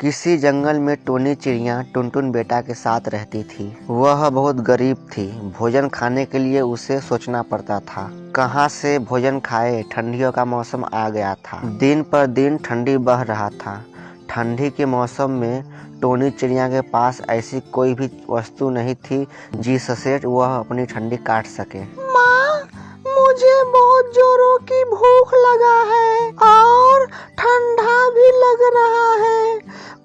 किसी जंगल में टोनी चिड़िया टुनटुन बेटा के साथ रहती थी। वह बहुत गरीब थी। भोजन खाने के लिए उसे सोचना पड़ता था। कहाँ से भोजन खाए, ठंडियों का मौसम आ गया था। दिन पर दिन ठंडी बह रहा था। ठंडी के मौसम में टोनी चिड़िया के पास ऐसी कोई भी वस्तु नहीं थी जिससे वह अपनी ठंडी काट सके। माँ, मुझे बहुत जोरों की भूख लगा है और ठंडा भी लग रहा है।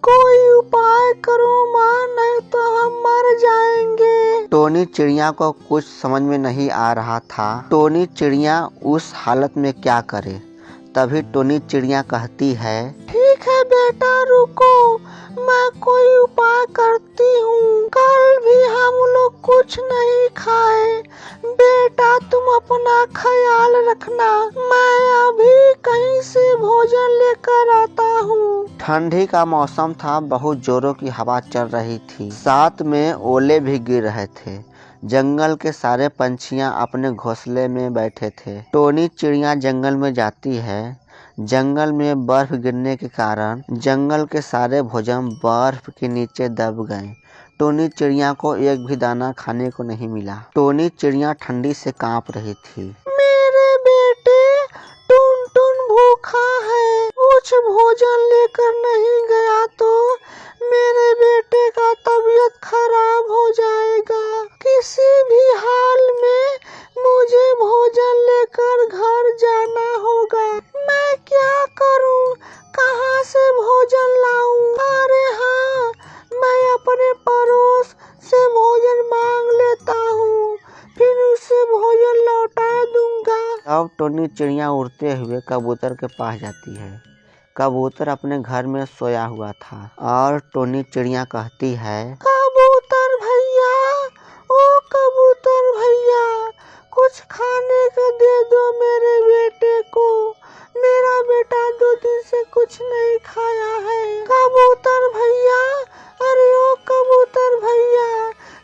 कोई उपाय करो माँ, नहीं तो हम मर जाएंगे। टोनी चिड़िया को कुछ समझ में नहीं आ रहा था। टोनी चिड़िया उस हालत में क्या करे। तभी टोनी चिड़िया कहती है, ठीक है बेटा, रुको, मैं कोई उपाय करती हूँ। कल भी हम लोग कुछ नहीं खाए। बेटा तुम अपना ख्याल रखना, मैं अभी कहीं से भोजन लेकर आता हूँ। ठंडी का मौसम था। बहुत जोरों की हवा चल रही थी। साथ में ओले भी गिर रहे थे। जंगल के सारे पंछियां अपने घोंसले में बैठे थे। टोनी चिड़िया जंगल में जाती है। जंगल में बर्फ गिरने के कारण जंगल के सारे भोजन बर्फ के नीचे दब गए। टोनी चिड़िया को एक भी दाना खाने को नहीं मिला। टोनी चिड़िया ठंडी से कांप रही थी। मेरे बेटे टुनटुन भूखा है, कुछ भोजन लेकर नहीं गया तो मेरे बेटे का तबीयत खराब हो जाएगा। किसी भी हाल में मुझे भोजन लेकर घर जाना होगा। मैं क्या करूं, कहां से भोजन लाऊं? अरे हाँ, मैं अपने पड़ोस से भोजन मांग लेता हूँ, फिर उसे भोजन लौटा दूंगा। अब टोनी चिड़िया उड़ते हुए कबूतर के पास जाती है। कबूतर अपने घर में सोया हुआ था और टोनी चिड़िया कहती है, कबूतर भैया, ओ कबूतर भैया, कुछ खाने को दे दो मेरे बेटे को। मेरा बेटा 2 दिन से कुछ नहीं खाया है। कबूतर भैया, अरे ओ कबूतर भैया,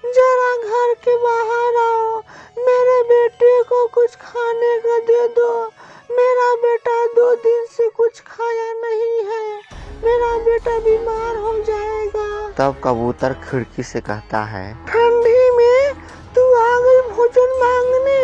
जरा घर के बाहर आओ, मेरे बेटे को कुछ खाने को दे दो। मेरा बेटा 2 दिन से कुछ खाया नहीं है, मेरा बेटा बीमार हो जाएगा। तब कबूतर खिड़की से कहता है, ठंडी में तू आ गई भोजन मांगने,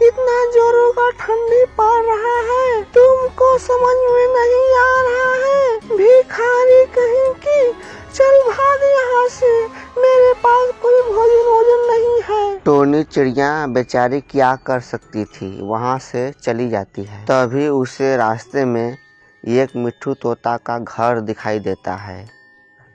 इतना जोरों का ठंडी पड़ रहा है, तुमको समझ में नहीं आ रहा है? भिखारी कहीं की, चल भाग यहाँ से, मेरे पास कोई भोजन नहीं है। टोनी चिड़िया बेचारी क्या कर सकती थी, वहाँ से चली जाती है। तभी उसे रास्ते में एक मिट्ठू तोता का घर दिखाई देता है।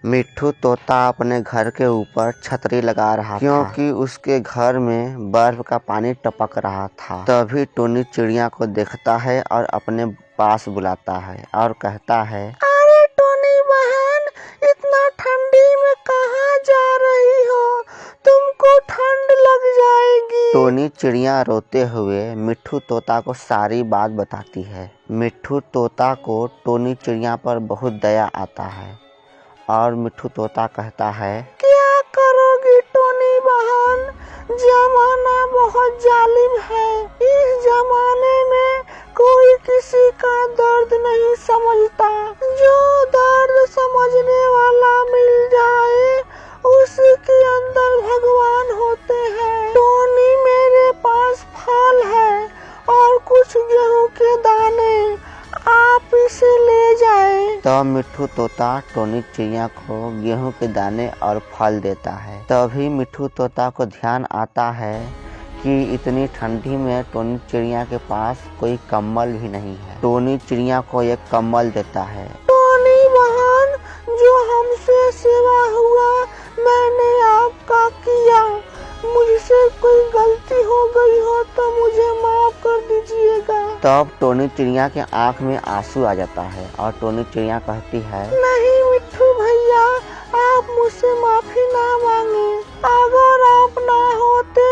मिट्ठू तोता अपने घर के ऊपर छतरी लगा रहा था क्योंकि उसके घर में बर्फ का पानी टपक रहा था। तभी टोनी चिड़िया को देखता है और अपने पास बुलाता है और कहता है, अरे टोनी बहन, इतना ठंडी में कहाँ जा रही हो? तुमको ठंड लग जाएगी। टोनी चिड़िया रोते हुए मिट्ठू तोता को सारी बात बताती है। मिट्ठू तोता को टोनी चिड़िया पर बहुत दया आता है और मिट्ठू तोता कहता है, क्या करोगी टोनी बहन, जमाना बहुत जालिम है। इस जमाने में कोई किसी का दर्द नहीं समझता। जो दर्द समझने वाला मिल जाए, उसके अंदर भगवान होते हैं। टोनी, मेरे पास फल है और कुछ गेहूं के दाने, आप इसे ले जाएं। तब मिट्ठू तोता टोनी चिड़िया को गेहूं के दाने और फल देता है। तभी मिट्ठू तोता को ध्यान आता है कि इतनी ठंडी में टोनी चिड़िया के पास कोई कंबल भी नहीं है। टोनी चिड़िया को एक कंबल देता है। टोनी बहन, जो हमसे सेवा हुआ मैंने आपका किया, मुझसे कोई गलती हो गई हो तो मुझे माफ कर दीजिएगा। तब टोनी चिड़िया के आंख में आंसू आ जाता है और टोनी चिड़िया कहती है, नहीं मिट्ठू भैया, आप मुझसे माफी ना मांगे। अगर आप ना होते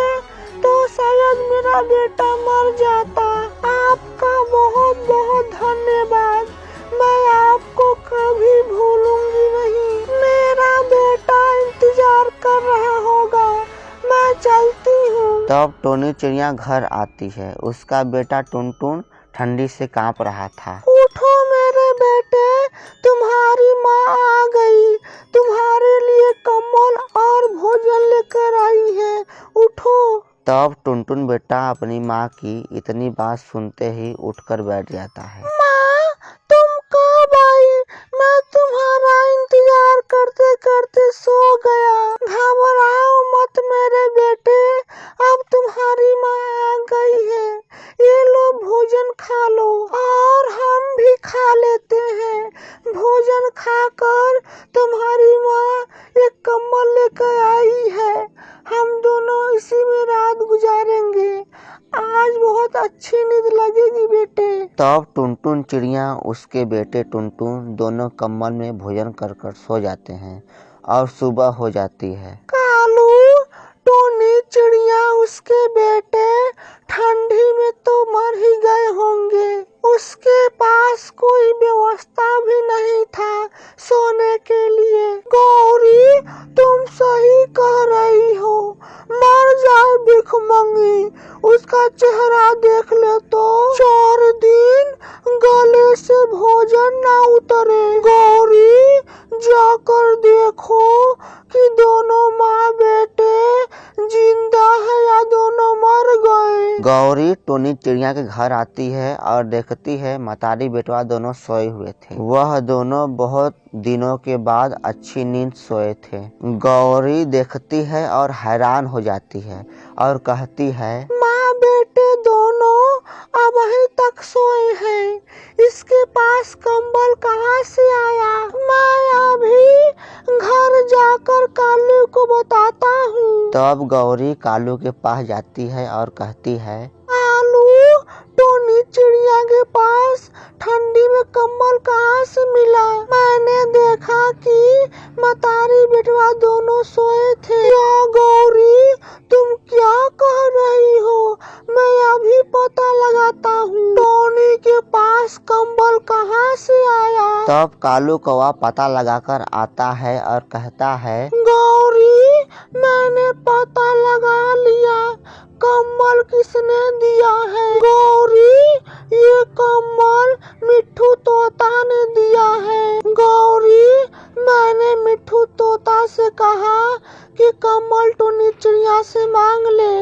तो शायद मेरा बेटा मर जाता। आपका बहुत बहुत धन्यवाद, मैं आपको कभी भूलूंगी नहीं। मेरा बेटा इंतजार कर रहा होगा, मैं चलती हूँ। तब टोनी चिड़िया घर आती है। उसका बेटा टुनटुन ठंडी से कांप रहा था। उठो मेरे बेटे, तुम्हारी माँ आ गई। तब टुनटुन बेटा अपनी माँ की इतनी बात सुनते ही उठकर बैठ जाता है। माँ, तुम कब आई? मैं तुम्हारा इंतजार करते करते सो गया। घबराओ मत मेरे बेटे, अब तुम्हारी माँ आ गई है। ये लो भोजन खा लो और हम भी खा लेते हैं। भोजन खाकर तुम्हारी माँ एक कंबल लेकर आई है। हम दोनों इसी में रात गुजारेंगे। आज बहुत अच्छी नींद लगेगी बेटे। तब टुनटुन चिड़िया उसके बेटे टुनटुन दोनों कंबल में भोजन कर कर सो जाते हैं और सुबह हो जाती है। कालू, टोनी चिड़िया उसके बेटे ठंडी में तो मर ही गए होंगे। उसके पास कोई व्यवस्था भी नहीं था सोने के लिए। गौरी, तुम सही कह रही हो। मर जाए भिखमंगी, उसका चेहरा देख ले तो 4 दिन गले से भोजन ना उतरे। गौरी, जाकर देखो कि दोनों माँ बेटे जिंदा है या दोनों मर गए। गौरी टोनी चिड़िया के घर आती है और देखती है मतारी बेटवा दोनों सोए हुए थे। वह दोनों बहुत दिनों के बाद अच्छी नींद सोए थे। गौरी देखती है और हैरान हो जाती है और कहती है, माँ बेटे दोनों अभी तक सोए हैं। इसके पास कंबल कहाँ से आया? मैं अभी घर जाकर कालू को बताता हूँ। तब गौरी कालू के पास जाती है और कहती है, कालू, टोनी चिड़िया के पास ठंडी में कंबल कहाँ से मिला? मैंने देखा कि मतारी बेटवा दोनों सोए थे। या गौरी, तुम क्या कह रही हो? मैं अभी पता लगाता हूँ। टोनी के पास कंबल कहाँ से आया? तब कालू कौवा पता लगाकर आता है और कहता है, गौरी, मैंने पता लगा लिया। कंबल किसने दिया है? गौरी, ये कंबल मिट्ठू तोता ने दिया है। गौरी, मैंने मिट्ठू तोता से कहा कि कंबल टोनी चिड़िया से मांग ले।